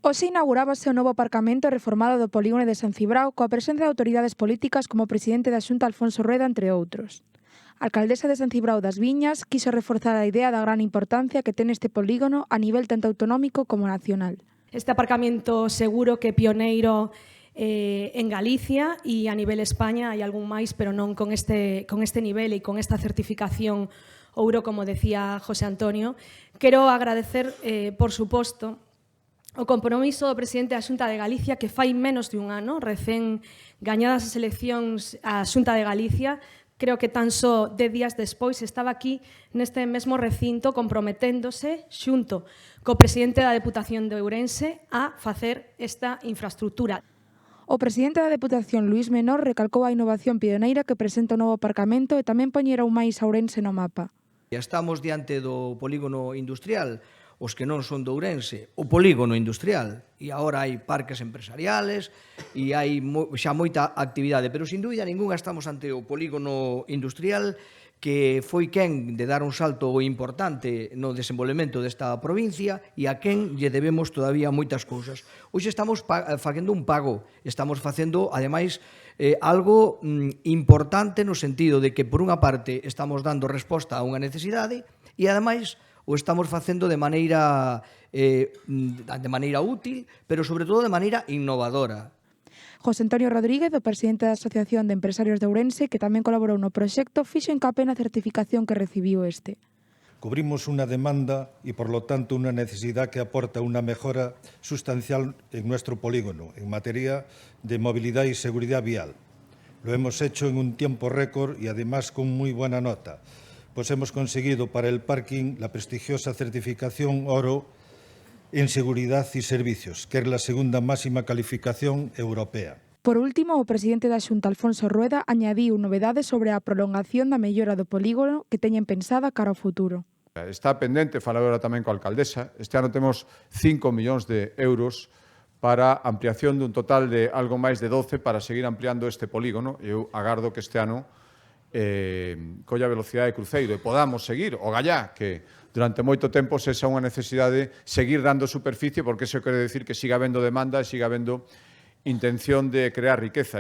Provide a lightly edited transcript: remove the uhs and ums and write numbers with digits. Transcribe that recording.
Hoxe inaugurábase o novo aparcamento reformado do polígono de San Cibrao coa presencia de autoridades políticas como o presidente da Xunta Alfonso Rueda, entre outros. A alcaldesa de San Cibrao das Viñas quiso reforzar a idea da gran importancia que ten este polígono a nivel tanto autonómico como nacional. Este aparcamento seguro que é pioneiro en Galicia e a nivel España hai algún máis, pero non con este nivel e con esta certificación ouro, como decía José Antonio. Quero agradecer, por suposto, o compromiso do presidente da Xunta de Galicia, que fai menos de un ano, recén gañadas as eleccións á Xunta de Galicia, creo que tan só 10 días despois estaba aquí neste mesmo recinto comprometéndose xunto co presidente da Deputación de Ourense a facer esta infraestructura. O presidente da Deputación, Luís Menor, recalcou a innovación pioneira que presenta o novo aparcamento e tamén poñera un máis a Ourense no mapa. Estamos diante do polígono industrial, os que non son de Ourense, o polígono industrial, e agora hai parques empresariales e hai xa moita actividade, pero sin dúbida ninguna estamos ante o polígono industrial que foi quen de dar un salto importante no desenvolvemento desta provincia e a quen lle debemos todavía moitas cousas. Hoxe estamos facendo un pago, estamos facendo, ademais, algo importante no sentido de que, por unha parte, estamos dando resposta a unha necesidade e, ademais, o estamos facendo de maneira útil, pero, sobre todo, de maneira innovadora. José Antonio Rodríguez, o presidente da Asociación de Empresarios de Ourense, que tamén colaborou no proxecto, fixo hincapié na certificación que recibiu este. Cubrimos una demanda y, por lo tanto, una necesidad que aporta una mejora sustancial en nuestro polígono en materia de movilidad y seguridad vial. Lo hemos hecho en un tiempo récord y, además, con muy buena nota, pues hemos conseguido para el parking la prestigiosa certificación Oro en Seguridad y Servicios, que es la segunda máxima calificación europea. Por último, o presidente da Xunta, Alfonso Rueda, añadiu novedades sobre a prolongación da mellora do polígono que teñen pensada cara ao futuro. Está pendente, falar agora tamén coa alcaldesa. Este ano temos 5 millóns de euros para ampliación dun total de algo máis de 12 para seguir ampliando este polígono. Eu agardo que este ano colla velocidade de cruceiro e podamos seguir o gallá, que durante moito tempo se esa unha necesidade seguir dando superficie, porque iso quere decir que siga habendo demanda e siga habendo intención de crear riqueza.